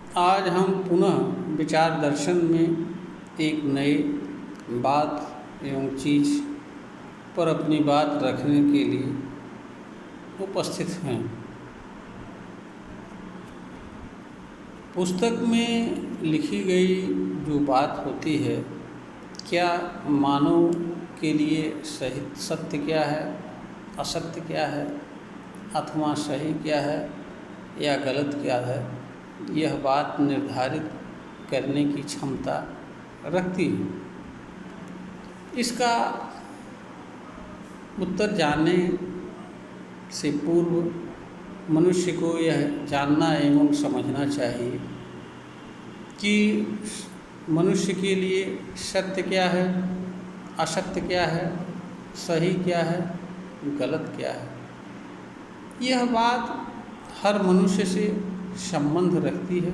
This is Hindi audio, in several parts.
आज हम पुनः विचार दर्शन में एक नए बात एवं चीज़ पर अपनी बात रखने के लिए उपस्थित हैं। पुस्तक में लिखी गई जो बात होती है, क्या मानव के लिए सही सत्य क्या है, असत्य क्या है, अथवा सही क्या है या गलत क्या है, यह बात निर्धारित करने की क्षमता रखती है। इसका उत्तर जानने से पूर्व मनुष्य को यह जानना एवं समझना चाहिए कि मनुष्य के लिए सत्य क्या है, असत्य क्या है, सही क्या है, गलत क्या है। यह बात हर मनुष्य से संबंध रखती है।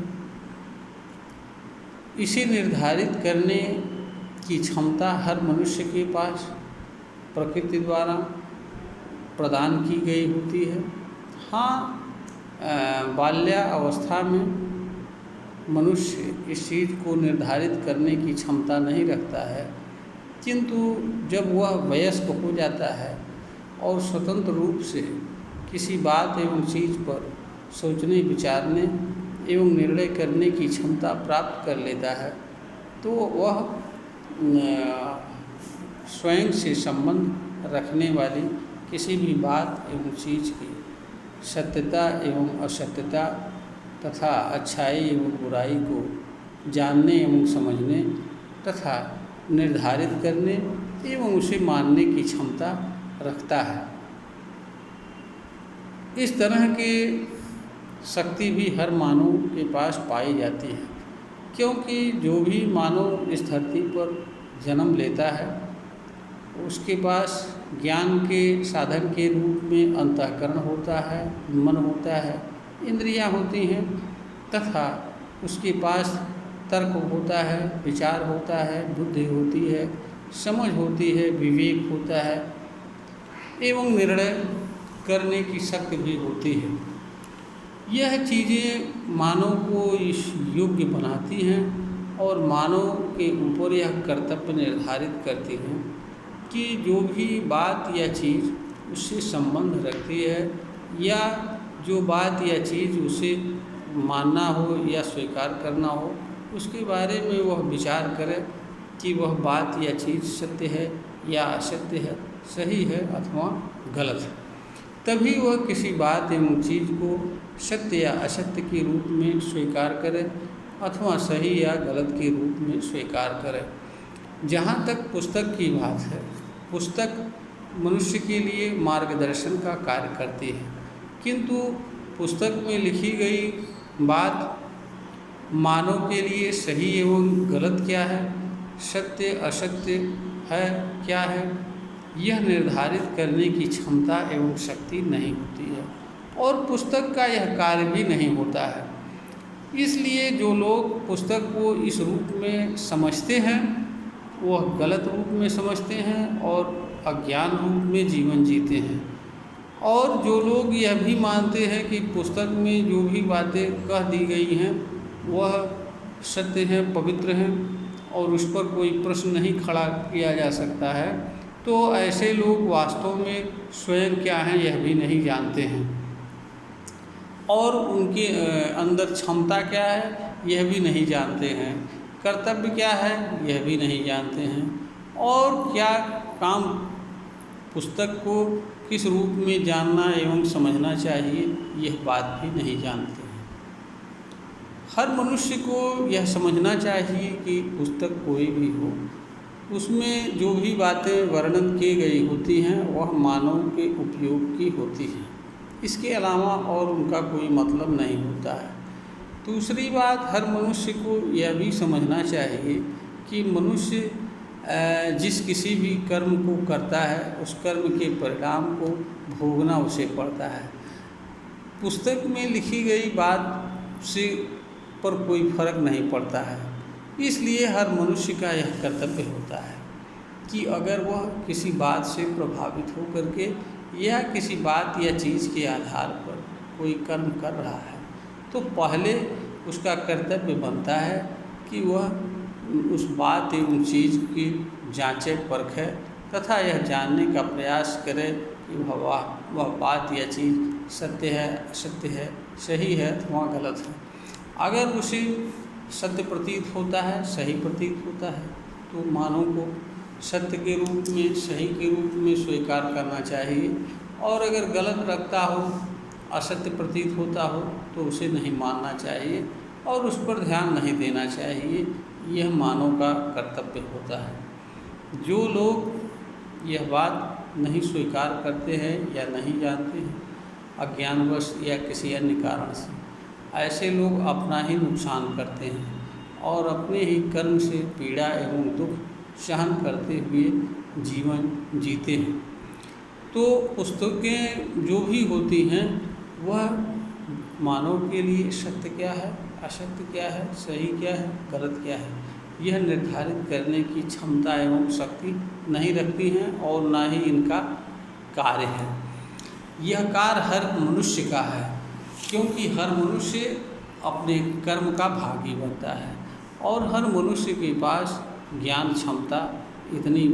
इसे निर्धारित करने की क्षमता हर मनुष्य के पास प्रकृति द्वारा प्रदान की गई होती है। हाँ, बाल्यावस्था में मनुष्य इस चीज़ को निर्धारित करने की क्षमता नहीं रखता है, किंतु जब वह वयस्क हो जाता है और स्वतंत्र रूप से किसी बात एवं चीज़ पर सोचने, विचारने एवं निर्णय करने की क्षमता प्राप्त कर लेता है, तो वह स्वयं से संबंध रखने वाली किसी भी बात एवं चीज़ की सत्यता एवं असत्यता तथा अच्छाई एवं बुराई को जानने एवं समझने तथा निर्धारित करने एवं उसे मानने की क्षमता रखता है। इस तरह की शक्ति भी हर मानव के पास पाई जाती है, क्योंकि जो भी मानव इस धरती पर जन्म लेता है उसके पास ज्ञान के साधन के रूप में अंतःकरण होता है, मन होता है, इंद्रियां होती हैं तथा उसके पास तर्क होता है, विचार होता है, बुद्धि होती है, समझ होती है, विवेक होता है एवं निर्णय करने की शक्ति भी होती है। यह चीज़ें मानव को इस योग्य बनाती हैं और मानव के ऊपर यह कर्तव्य निर्धारित करती हैं कि जो भी बात या चीज़ उससे संबंध रखती है या जो बात या चीज़ उसे मानना हो या स्वीकार करना हो, उसके बारे में वह विचार करे कि वह बात या चीज़ सत्य है या असत्य है, सही है अथवा गलत है। तभी वह किसी बात एवं चीज़ को सत्य या असत्य के रूप में स्वीकार करे अथवा सही या गलत के रूप में स्वीकार करे। जहाँ तक पुस्तक की बात है, पुस्तक मनुष्य के लिए मार्गदर्शन का कार्य करती है, किंतु पुस्तक में लिखी गई बात मानव के लिए सही एवं गलत क्या है, सत्य असत्य है क्या है, यह निर्धारित करने की क्षमता एवं शक्ति नहीं होती है और पुस्तक का यह कार्य भी नहीं होता है। इसलिए जो लोग पुस्तक को इस रूप में समझते हैं वह गलत रूप में समझते हैं और अज्ञान रूप में जीवन जीते हैं। और जो लोग यह भी मानते हैं कि पुस्तक में जो भी बातें कह दी गई हैं वह सत्य हैं, पवित्र हैं और उस पर कोई प्रश्न नहीं खड़ा किया जा सकता है, तो ऐसे लोग वास्तव में स्वयं क्या हैं यह भी नहीं जानते हैं और उनके अंदर क्षमता क्या है यह भी नहीं जानते हैं, कर्तव्य क्या है यह भी नहीं जानते हैं और क्या काम पुस्तक को किस रूप में जानना एवं समझना चाहिए यह बात भी नहीं जानते हैं। हर मनुष्य को यह समझना चाहिए कि पुस्तक कोई भी हो, उसमें जो भी बातें वर्णन की गई होती हैं वह मानव के उपयोग की होती हैं, इसके अलावा और उनका कोई मतलब नहीं होता है। दूसरी बात, हर मनुष्य को यह भी समझना चाहिए कि मनुष्य जिस किसी भी कर्म को करता है उस कर्म के परिणाम को भोगना उसे पड़ता है। पुस्तक में लिखी गई बात से पर कोई फर्क नहीं पड़ता है। इसलिए हर मनुष्य का यह कर्तव्य होता है कि अगर वह किसी बात से प्रभावित होकर के या किसी बात या चीज़ के आधार पर कोई कर्म कर रहा है तो पहले उसका कर्तव्य बनता है कि वह उस बात एवं चीज़ की जांचे परखे तथा यह जानने का प्रयास करे कि वह बात या चीज़ सत्य है, असत्य है, सही है अथवा गलत है। अगर उसे सत्य प्रतीत होता है, सही प्रतीत होता है, तो मानव को सत्य के रूप में, सही के रूप में स्वीकार करना चाहिए। और अगर गलत लगता हो, असत्य प्रतीत होता हो, तो उसे नहीं मानना चाहिए और उस पर ध्यान नहीं देना चाहिए। यह मानव का कर्तव्य होता है। जो लोग यह बात नहीं स्वीकार करते हैं या नहीं जानते हैं, अज्ञानवश या किसी अन्य कारण से, ऐसे लोग अपना ही नुकसान करते हैं और अपने ही कर्म से पीड़ा एवं दुख सहन करते हुए जीवन जीते हैं। तो पुस्तकें जो भी होती हैं वह मानव के लिए सत्य क्या है, असत्य क्या है, सही क्या है, गलत क्या है, यह निर्धारित करने की क्षमता एवं शक्ति नहीं रखती हैं और ना ही इनका कार्य है। यह कार्य हर मनुष्य का है, क्योंकि हर मनुष्य अपने कर्म का भागी बनता है और हर मनुष्य के पास ज्ञान क्षमता इतनी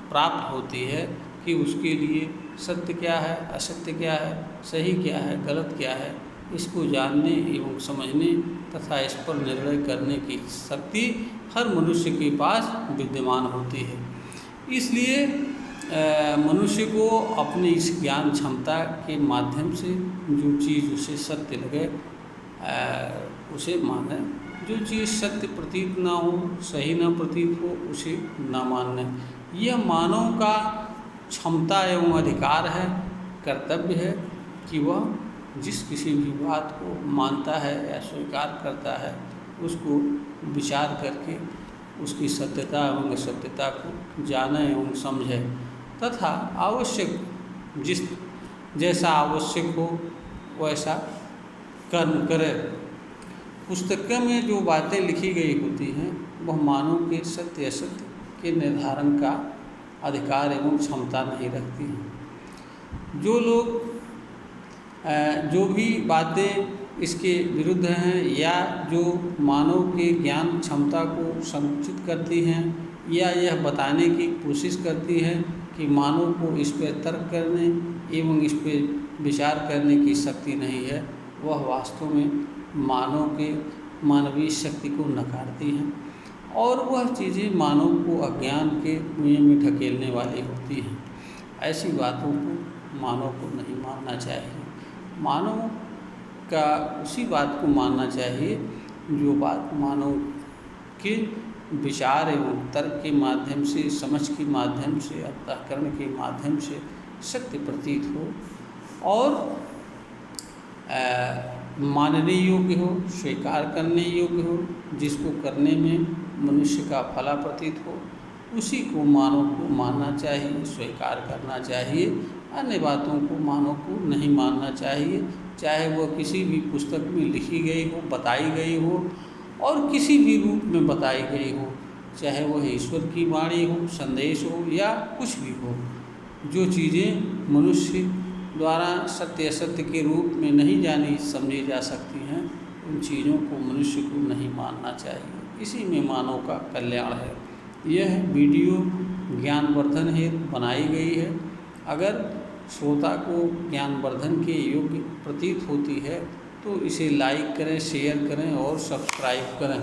प्राप्त होती है कि उसके लिए सत्य क्या है, असत्य क्या है, सही क्या है, गलत क्या है, इसको जानने एवं समझने तथा इस पर निर्णय करने की शक्ति हर मनुष्य के पास विद्यमान होती है। इसलिए मनुष्य को अपनी इस ज्ञान क्षमता के माध्यम से जो चीज़ उसे सत्य लगे उसे माने, जो चीज़ सत्य प्रतीत ना हो, सही ना प्रतीत हो, उसे ना मानना। यह मानव का क्षमता एवं अधिकार है, कर्तव्य है कि वह जिस किसी भी बात को मानता है या स्वीकार करता है उसको विचार करके उसकी सत्यता एवं असत्यता को जाने एवं समझे तथा आवश्यक जैसा आवश्यक हो वैसा कर्म करे। पुस्तकों में जो बातें लिखी गई होती हैं वह मानव के सत्य असत्य के निर्धारण का अधिकार एवं क्षमता नहीं रखती हैं। जो लोग जो भी बातें इसके विरुद्ध हैं या जो मानव के ज्ञान क्षमता को संकुचित करती हैं या यह बताने की कोशिश करती हैं कि मानव को इस पर तर्क करने एवं इस पर विचार करने की शक्ति नहीं है, वह वास्तव में मानव के मानवीय शक्ति को नकारती हैं और वह चीज़ें मानव को अज्ञान के कुएं में ढकेलने वाली होती हैं। ऐसी बातों को मानव को नहीं मानना चाहिए। मानव का उसी बात को मानना चाहिए जो बात मानव के विचार एवं तर्क के माध्यम से, समझ के माध्यम से, अंतःकरण के माध्यम से सत्य प्रतीत हो और मानने योग्य हो, स्वीकार करने योग्य हो, जिसको करने में मनुष्य का भला प्रतीत हो, उसी को मानव को मानना चाहिए, स्वीकार करना चाहिए। अन्य बातों को मानव को नहीं मानना चाहिए, चाहे वह किसी भी पुस्तक में लिखी गई हो, बताई गई हो और किसी भी रूप में बताई गई हो, चाहे वह ईश्वर की वाणी हो, संदेश हो या कुछ भी हो। जो चीज़ें मनुष्य द्वारा सत्य असत्य के रूप में नहीं जानी समझी जा सकती हैं, उन चीज़ों को मनुष्य को नहीं मानना चाहिए। इसी में मानव का कल्याण है। यह वीडियो ज्ञानवर्धन हेतु बनाई गई है। अगर श्रोता को ज्ञानवर्धन के योग्य प्रतीत होती है तो इसे लाइक करें, शेयर करें और सब्सक्राइब करें।